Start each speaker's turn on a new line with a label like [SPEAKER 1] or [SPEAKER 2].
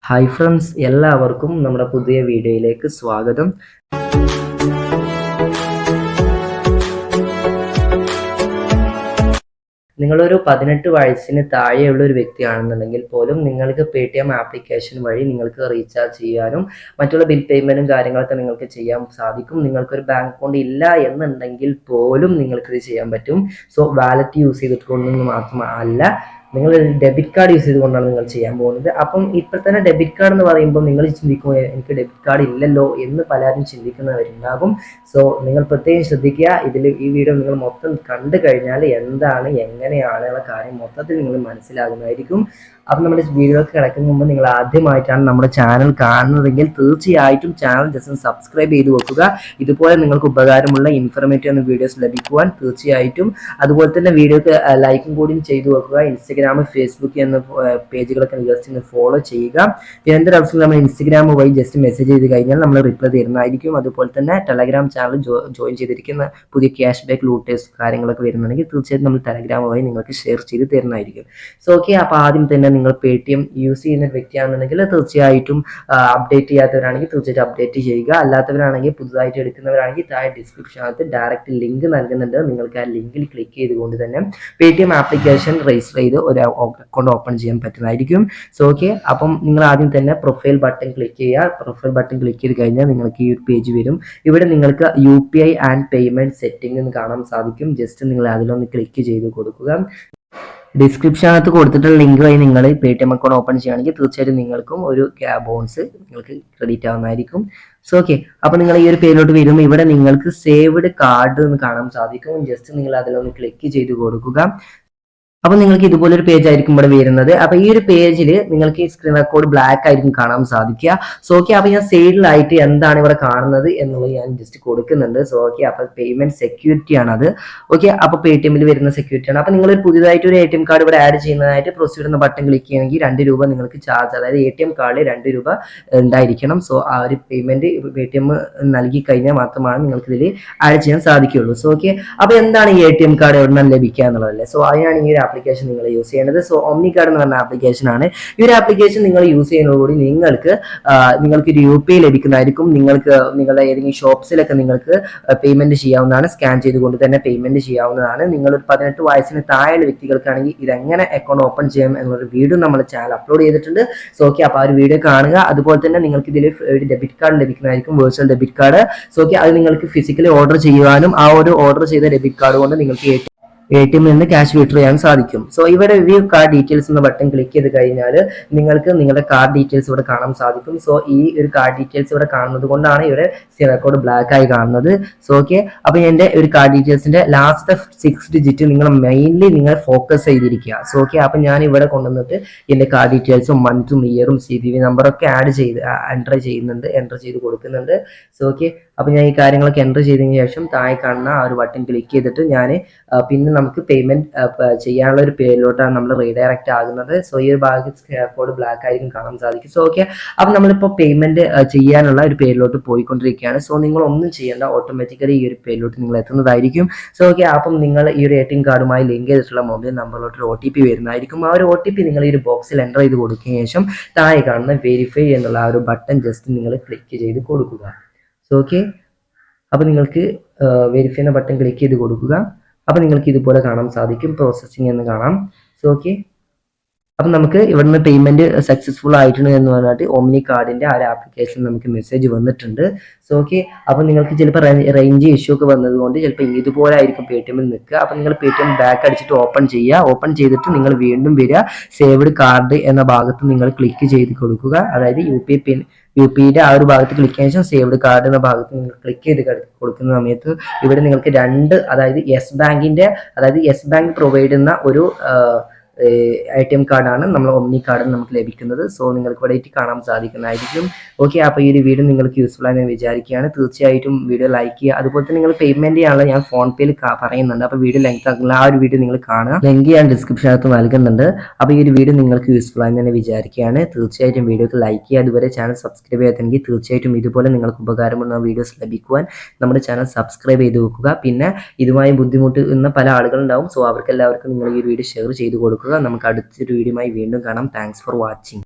[SPEAKER 1] Hi friends, എല്ലാവർക്കും നമ്മുടെ പുതിയ വീഡിയോയിലേക്ക് സ്വാഗതം. നിങ്ങളൊരു 18 വയസ്സിന് താഴെയുള്ള ഒരു വ്യക്തിയാണെന്നുണ്ടെങ്കിൽ പോലും നിങ്ങൾക്ക് Paytm ആപ്ലിക്കേഷൻ വഴി നിങ്ങൾക്ക് റീചാർജ് ചെയ്യാനും മറ്റുള്ള ബിൽ പേയ്മെൻറ്റും കാര്യങ്ങളൊക്കെ നിങ്ങൾക്ക് ചെയ്യാൻ സാധിക്കും. നിങ്ങൾക്കൊരു ബാങ്ക് അക്കൗണ്ട് ഇല്ല എന്നുണ്ടെങ്കിൽ പോലും നിങ്ങൾക്കിത് ചെയ്യാൻ പറ്റും. സോ വാലറ്റ് യൂസ് ചെയ്തിട്ടുണ്ടെന്ന് മാത്രമല്ല, നിങ്ങൾ ഡെബിറ്റ് കാർഡ് യൂസ് ചെയ്തുകൊണ്ടാണ് നിങ്ങൾ ചെയ്യാൻ പോകുന്നത്. അപ്പം ഇപ്പോൾ തന്നെ ഡെബിറ്റ് കാർഡ് എന്ന് പറയുമ്പോൾ നിങ്ങൾ ചിന്തിക്കും, എനിക്ക് ഡെബിറ്റ് കാർഡ് ഇല്ലല്ലോ എന്ന് പലരും ചിന്തിക്കുന്നവരുണ്ടാകും. സോ നിങ്ങൾ പ്രത്യേകം ശ്രദ്ധിക്കുക. ഈ വീഡിയോ നിങ്ങൾ മൊത്തം കണ്ടു കഴിഞ്ഞാൽ എന്താണ് എങ്ങനെയാണ് ഉള്ള കാര്യം മൊത്തത്തിൽ നിങ്ങൾ മനസ്സിലാകുന്നതായിരിക്കും. അപ്പം നമ്മുടെ വീഡിയോക്ക് കിടക്കുന്ന മുമ്പ് നിങ്ങൾ ആദ്യമായിട്ടാണ് നമ്മുടെ ചാനൽ കാണുന്നതെങ്കിൽ തീർച്ചയായിട്ടും ചാനൽ ജസ്റ്റ് സബ്സ്ക്രൈബ് ചെയ്ത് വെക്കുക. ഇതുപോലെ നിങ്ങൾക്ക് ഉപകാരമുള്ള ഇൻഫർമേറ്റീവ് എന്ന വീഡിയോസ് ലഭിക്കുവാൻ തീർച്ചയായിട്ടും. അതുപോലെ തന്നെ വീഡിയോക്ക് ലൈക്കും കൂടിയും ചെയ്തു വെക്കുക. ഇൻസ്റ്റഗ്രാം, ഫേസ്ബുക്ക് എന്ന പേജുകളൊക്കെ ജസ്റ്റ് ഫോളോ ചെയ്യുക. പിന്നെ എന്തൊരു ആവശ്യം നമ്മൾ ഇൻസ്റ്റഗ്രാം വഴി ജസ്റ്റ് മെസ്സേജ് ചെയ്ത് കഴിഞ്ഞാൽ നമ്മൾ റിപ്ലൈ തരുന്നതായിരിക്കും. അതുപോലെ തന്നെ ടെലഗ്രാം ചാനൽ ജോയിൻ ചെയ്തിരിക്കുന്ന പുതിയ ക്യാഷ് ബാക്ക് ലൂട്ടേഴ്സ് കാര്യങ്ങളൊക്കെ വരുന്നുണ്ടെങ്കിൽ തീർച്ചയായിട്ടും നമ്മൾ ടെലഗ്രാം വഴി നിങ്ങൾക്ക് ഷെയർ ചെയ്ത് തരുന്നതായിരിക്കും. സോ ഓക്കെ, അപ്പോൾ ആദ്യം തന്നെ നിങ്ങൾ Paytm യൂസ് ചെയ്യുന്ന വ്യക്തിയാണെന്നുണ്ടെങ്കിൽ തീർച്ചയായിട്ടും അപ്ഡേറ്റ് ചെയ്യാത്തവരാണെങ്കിൽ തീർച്ചയായിട്ടും അപ്ഡേറ്റ് ചെയ്യുക. അല്ലാത്തവരാണെങ്കിൽ പുതുതായിട്ട് എടുക്കുന്നവരാണെങ്കിൽ താഴെ ഡിസ്ക്രിപ്ഷനകത്ത് ഡയറക്റ്റ് ലിങ്ക് നൽകുന്നുണ്ട്. നിങ്ങൾക്ക് ആ ലിങ്കിൽ ക്ലിക്ക് ചെയ്തുകൊണ്ട് തന്നെ Paytm ആപ്ലിക്കേഷൻ രജിസ്റ്റർ ചെയ്ത് ഒരു അക്കൗണ്ട് ഓപ്പൺ ചെയ്യാൻ പറ്റുന്നതായിരിക്കും. സോ ഓക്കെ, അപ്പം നിങ്ങൾ ആദ്യം തന്നെ പ്രൊഫൈൽ ബട്ടൺ ക്ലിക്ക് ചെയ്യുക. പ്രൊഫൈൽ ബട്ടൺ ക്ലിക്ക് ചെയ്ത് കഴിഞ്ഞാൽ നിങ്ങൾക്ക് ഈ ഒരു പേജ് വരും. ഇവിടെ നിങ്ങൾക്ക് UPI ആൻഡ് പേയ്മെന്റ് സെറ്റിംഗ് എന്ന് കാണാൻ സാധിക്കും. ജസ്റ്റ് നിങ്ങൾ അതിലൊന്ന് ക്ലിക്ക് ചെയ്ത് കൊടുക്കുക. ഡിസ്ക്രിപ്ഷനകത്ത് കൊടുത്തിട്ടുള്ള ലിങ്ക് വഴി നിങ്ങൾ Paytm അക്കൗണ്ട് ഓപ്പൺ ചെയ്യുകയാണെങ്കിൽ തീർച്ചയായിട്ടും നിങ്ങൾക്കും ഒരു ബോൺസ് നിങ്ങൾക്ക് ക്രെഡിറ്റ് ആവുന്നതായിരിക്കും. സോ ഓക്കെ, അപ്പോൾ നിങ്ങൾ ഈ ഒരു പേജിലോട്ട് വരും. ഇവിടെ നിങ്ങൾക്ക് സേവ്ഡ് കാർഡ് എന്ന് കാണാൻ സാധിക്കും. ജസ്റ്റ് നിങ്ങൾ അതിലൊന്ന് ക്ലിക്ക് ചെയ്ത് കൊടുക്കുക. അപ്പോൾ നിങ്ങൾക്ക് ഇതുപോലൊരു പേജ് ആയിരിക്കും ഇവിടെ വരുന്നത്. അപ്പോൾ ഈ ഒരു പേജിൽ നിങ്ങൾക്ക് ഈ സ്ക്രീൻ റെക്കോർഡ് ബ്ലാക്ക് ആയിരിക്കും കാണാൻ സാധിക്കുക. സോ ഓക്കെ, അപ്പോൾ ഞാൻ സൈഡിലായിട്ട് എന്താണ് ഇവിടെ കാണുന്നത് എന്നുള്ളത് ഞാൻ ജസ്റ്റ് കൊടുക്കുന്നുണ്ട്. സോ ഓക്കെ, അപ്പോൾ പേയ്മെന്റ് സെക്യൂരിറ്റി ആണ് അത്. ഓക്കെ, അപ്പോൾ Paytmൽ വരുന്ന സെക്യൂരിറ്റി ആണ്. അപ്പോൾ നിങ്ങൾ പുതിയതായിട്ട് ഒരു ATM കാർഡ് ഇവിടെ ആഡ് ചെയ്യുന്നതായിട്ട് പ്രൊസീഡ് എന്ന ബട്ടൺ ക്ലിക്ക് ചെയ്യണമെങ്കിൽ 2 രൂപ നിങ്ങൾക്ക് ചാർജ്, അതായത് ATM കാർഡിൽ 2 രൂപ ഉണ്ടായിരിക്കണം. സോ ആ ഒരു പേയ്മെന്റ് Paytm നൽകി കഴിഞ്ഞാൽ മാത്രമാണ് നിങ്ങൾക്ക് ഇതിൽ ആഡ് ചെയ്യാൻ സാധിക്കുകയുള്ളൂ. സോ ഓക്കെ, അപ്പോൾ എന്താണ് ഈ ATM കാർഡ് എവിടെ നിന്ന് ലഭിക്കുക എന്നുള്ളതല്ലേ. സോ അതിനാണ് ഈ ഒരു ആപ്ലിക്കേഷൻ നിങ്ങൾ യൂസ് ചെയ്യേണ്ടത്. സോ ഒമ്നി കാർഡ് എന്ന് പറഞ്ഞ ആപ്ലിക്കേഷൻ ആണ്. ഈ ഒരു ആപ്ലിക്കേഷൻ നിങ്ങൾ യൂസ് ചെയ്യുന്നതോടുകൂടി നിങ്ങൾക്ക് ഒരു UPI ലഭിക്കുന്നതായിരിക്കും. നിങ്ങൾക്ക് നിങ്ങളുടെ ഏതെങ്കിലും ഷോപ്സിലൊക്കെ നിങ്ങൾക്ക് പേയ്മെന്റ് ചെയ്യാവുന്നതാണ്. സ്കാൻ ചെയ്തുകൊണ്ട് തന്നെ പേയ്മെന്റ് ചെയ്യാവുന്നതാണ്. നിങ്ങൾ ഒരു 18 വയസ്സിന് താഴെയുള്ള വ്യക്തികൾക്കാണെങ്കിൽ ഇതെങ്ങനെ അക്കൗണ്ട് ഓപ്പൺ ചെയ്യാം എന്നൊരു വീഡിയോ നമ്മുടെ ചാനൽ അപ്ലോഡ് ചെയ്തിട്ടുണ്ട്. സോ ഓക്കെ, അപ്പോൾ ആ ഒരു വീഡിയോ കാണുക. അതുപോലെ തന്നെ നിങ്ങൾക്ക് ഇതിൽ ഒരു ഡെബിറ്റ് കാർഡ് ലഭിക്കുന്നതായിരിക്കും, virtual debit card. So okay, അത് നിങ്ങൾക്ക് ഫിസിക്കലി ഓർഡർ ചെയ്യുവാനും ആ ഒരു ഓർഡർ ചെയ്ത ഡെബിറ്റ് കാർഡ് കൊണ്ട് നിങ്ങൾക്ക് ATM നിന്ന് ക്യാഷ് വിഡ്രോ ചെയ്യാൻ സാധിക്കും. സോ ഇവിടെ വ്യൂ കാർഡ് ഡീറ്റെയിൽസ് എന്ന ബട്ടൺ ക്ലിക്ക് ചെയ്ത് കഴിഞ്ഞാൽ നിങ്ങൾക്ക് നിങ്ങളുടെ കാർഡ് ഡീറ്റെയിൽസ് ഇവിടെ കാണാൻ സാധിക്കും. സോ ഈ ഒരു കാർഡ് ഡീറ്റെയിൽസ് ഇവിടെ കാണുന്നത് കൊണ്ടാണ് ഇവിടെ റെക്കോർഡ് ബ്ലാക്ക് ആയി കാണുന്നത്. സോ ഓക്കെ, അപ്പോൾ എൻ്റെ ഒരു കാർഡ് ഡീറ്റെയിൽസിന്റെ ലാസ്റ്റ് 6 ഡിജിറ്റ് നിങ്ങൾ മെയിൻലി നിങ്ങൾ ഫോക്കസ് ചെയ്തിരിക്കുക. സോ ഓക്കെ, അപ്പോൾ ഞാൻ ഇവിടെ കൊണ്ടുവന്നിട്ട് എൻ്റെ കാർഡ് ഡീറ്റെയിൽസും മന്തും ഇയറും CVV നമ്പറൊക്കെ എൻ്റർ ചെയ്ത് കൊടുക്കുന്നുണ്ട്. സോ ഓക്കെ, അപ്പോൾ ഞാൻ ഈ കാര്യങ്ങളൊക്കെ എൻ്റർ ചെയ്തതിന് ശേഷം താഴെ കാണുന്ന ആ ഒരു ബട്ടൺ ക്ലിക്ക് ചെയ്തിട്ട് ഞാൻ പിന്നെ നമുക്ക് പേയ്മെന്റ് ചെയ്യാനുള്ള ഒരു പേരിലോട്ടാണ് നമ്മൾ റീഡയറക്റ്റ് ആകുന്നത്. സോ ഈ ഒരു ഭാഗത്ത് കോഡ് ബ്ലാക്ക് ആയിരിക്കും കാണാൻ സാധിക്കും. സോ ഓക്കെ, അപ്പം നമ്മളിപ്പോൾ പേയ്മെന്റ് ചെയ്യാനുള്ള ഒരു പേരിലോട്ട് പോയിക്കൊണ്ടിരിക്കുകയാണ്. സോ നിങ്ങൾ ഒന്നും ചെയ്യേണ്ട, ഓട്ടോമാറ്റിക്കലി ഈ ഒരു പേരിലോട്ട് നിങ്ങൾ എത്തുന്നതായിരിക്കും. സോ ഓക്കെ, അപ്പം നിങ്ങൾ ഈ ഒരു ATM കാർഡുമായി ലിങ്ക് ചെയ്തിട്ടുള്ള മൊബൈൽ നമ്പറിലോട്ട് ഒരു OTP വരുന്നതായിരിക്കും. ആ ഒരു OTP നിങ്ങൾ ഈ ഒരു ബോക്സിൽ എൻ്റർ ചെയ്ത് കൊടുക്കുന്ന ശേഷം താഴെ കാണുന്ന വെരിഫൈ എന്നുള്ള ആ ഒരു ബട്ടൺ ജസ്റ്റ് നിങ്ങൾ ക്ലിക്ക് ചെയ്ത് കൊടുക്കുക. സോ ഓക്കെ, അപ്പോൾ നിങ്ങൾക്ക് വെരിഫൈ എന്ന ബട്ടൺ ക്ലിക്ക് ചെയ്ത് കൊടുക്കുക. അപ്പോൾ നിങ്ങൾക്ക് ഇതുപോലെ കാണാൻ സാധിക്കും, പ്രോസസ്സിംഗ് എന്ന് കാണാം. സോ ഓക്കെ, അപ്പം നമുക്ക് ഇവിടുന്ന് പേയ്മെന്റ് സക്സസ്ഫുൾ ആയിട്ടുണ്ട് എന്ന് പറഞ്ഞിട്ട് ഒമ്നി കാർഡിന്റെ ആ ഒരു ആപ്ലിക്കേഷൻ നമുക്ക് മെസ്സേജ് വന്നിട്ടുണ്ട്. സോ ഓക്കെ, അപ്പോൾ നിങ്ങൾക്ക് ചിലപ്പോൾ റേഞ്ച് ഇഷ്യൂ ഒക്കെ വന്നതുകൊണ്ട് ചിലപ്പോൾ ഇതുപോലെ ആയിരിക്കും Paytmൽ നിൽക്കുക. അപ്പോൾ നിങ്ങൾ Paytm ബാക്ക് അടിച്ചിട്ട് ഓപ്പൺ ചെയ്യുക. ഓപ്പൺ ചെയ്തിട്ട് നിങ്ങൾ വീണ്ടും വരിക, സേവ്ഡ് കാർഡ് എന്ന ഭാഗത്ത് നിങ്ങൾ ക്ലിക്ക് ചെയ്ത് കൊടുക്കുക. അതായത് UPIയുടെ ആ ഒരു ഭാഗത്ത് ക്ലിക്ക് ചെയ്ത ശേഷം സേവ്ഡ് കാർഡ് എന്ന ഭാഗത്ത് നിങ്ങൾ ക്ലിക്ക് ചെയ്ത് കൊടുക്കുന്ന സമയത്ത് ഇവിടെ നിങ്ങൾക്ക് അതായത് യെസ് ബാങ്ക് പ്രൊവൈഡ് ചെയ്യുന്ന ഒരു ATM കാർഡാണ് നമ്മൾ ഒമ്നി കാർഡ് നമുക്ക് ലഭിക്കുന്നത്. സോ നിങ്ങൾക്ക് ഇവിടെ കാണാൻ സാധിക്കുന്നതായിരിക്കും. ഓക്കെ, അപ്പോൾ ഈ ഒരു വീഡിയോ നിങ്ങൾക്ക് യൂസ്ഫുൾ ആയി ഞാൻ വിചാരിക്കുകയാണ്. തീർച്ചയായിട്ടും വീഡിയോ ലൈക്ക് ചെയ്യുക. അതുപോലെ തന്നെ നിങ്ങൾ പേയ്മെന്റ് ചെയ്യാനുള്ള ഞാൻ FonePayയിൽ പറയുന്നുണ്ട്. അപ്പോൾ വീഡിയോ ലെങ്ത് ആക്കുന്നില്ല, ആ ഒരു വീഡിയോ നിങ്ങൾ കാണുക. ലിങ്ക് ഞാൻ ഡിസ്ക്രിപ്ഷനകത്ത് നൽകുന്നുണ്ട്. അപ്പോൾ ഈ ഒരു വീഡിയോ നിങ്ങൾക്ക് യൂസ്ഫുൾ ആയി ഞാൻ വിചാരിക്കുകയാണ്. തീർച്ചയായിട്ടും വീഡിയോക്ക് ലൈക്ക് ചെയ്യുക. അതുവരെ ചാനൽ സബ്സ്ക്രൈബ് ചെയ്യാത്തെങ്കിൽ തീർച്ചയായിട്ടും ഇതുപോലെ നിങ്ങൾക്ക് ഉപകാരമുള്ള വീഡിയോസ് ലഭിക്കുവാൻ നമ്മുടെ ചാനൽ സബ്സ്ക്രൈബ് ചെയ്ത് വെക്കുക. പിന്നെ ഇതുമായി ബുദ്ധിമുട്ടുന്ന പല ആളുകളുണ്ടാവും. സോ അവർക്കെല്ലാവർക്കും നിങ്ങൾ ഈ വീഡിയോ ഷെയർ ചെയ്ത് കൊടുക്കുക. നമുക്ക് അടുത്തൊരു വീഡിയോയുമായി വീണ്ടും കാണാം. Thanks for watching.